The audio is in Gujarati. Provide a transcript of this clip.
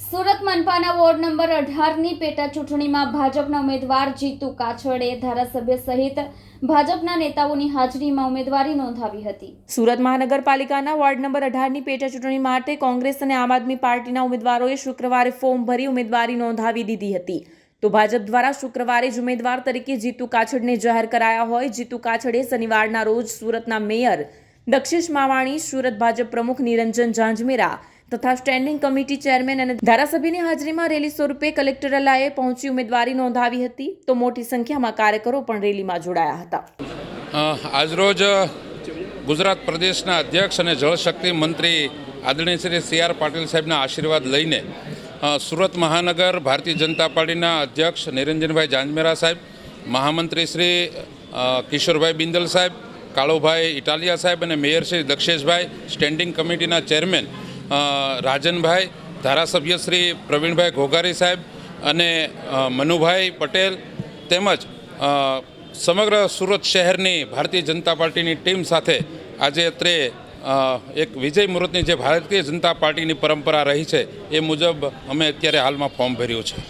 સુરત મનપાના વોર્ડ નંબર 18ની પેટા ચૂંટણીમાં ભાજપના ઉમેદવાર જીતુ કાછડે ધારાસભ્ય સહિત ભાજપના નેતાઓની હાજરીમાં ઉમેદવારી નોંધાવી હતી। સુરત મહાનગરપાલિકાના વોર્ડ નંબર 18ની પેટા ચૂંટણી માટે કોંગ્રેસ અને આમ આદમી પાર્ટીના ઉમેદવારોએ શુક્રવારે ફોર્મ ભરી ઉમેદવારી નોંધાવી દીધી હતી। તો ભાજપ દ્વારા શુક્રવારે જ ઉમેદવાર તરીકે જીતુ કાછડને જાહેર કરાયા હોય। જીતુ કાછડે શનિવારના રોજ સુરતના મેયર દક્ષેશ માવાણી, સુરત ભાજપ પ્રમુખ નિરંજન ઝાંઝમેરા તથા સ્ટેન્ડિંગ કમિટી ચેરમેન અને ધારાસભ્યની હાજરીમાં રેલી સ્વરૂપે કલેક્ટરાલયે પહોંચી ઉમેદવારી નોંધાવી હતી। તો મોટી સંખ્યામાં કાર્યકરો પણ રેલીમાં જોડાયા હતા। આજરોજ ગુજરાત પ્રદેશના અધ્યક્ષ અને જળશક્તિ મંત્રી આદરણીય શ્રી CR પાટીલ સાહેબના આશીર્વાદ લઈને સુરત મહાનગર ભારતીય જનતા પાર્ટીના અધ્યક્ષ નિરંજનભાઈ ઝાંઝમેરા સાહેબ, મહામંત્રી શ્રી કિશોરભાઈ બિંદલ સાહેબ, કાળુભાઈ ઇટાલિયા સાહેબ અને મેયર શ્રી દક્ષેશભાઈ, સ્ટેન્ડિંગ કમિટીના ચેરમેન રાજનભાઈ, ધારાસભ્ય શ્રી પ્રવીણભાઈ ઘોઘારી સાહેબ અને મનુભાઈ પટેલ તેમજ સમગ્ર સુરત શહેરની ભારતીય જનતા પાર્ટીની ટીમ સાથે આજે અત્રે એક વિજય મુહૂર્તની જે ભારતીય જનતા પાર્ટીની પરંપરા રહી છે એ મુજબ અમે અત્યારે હાલમાં ફોર્મ ભર્યું છે।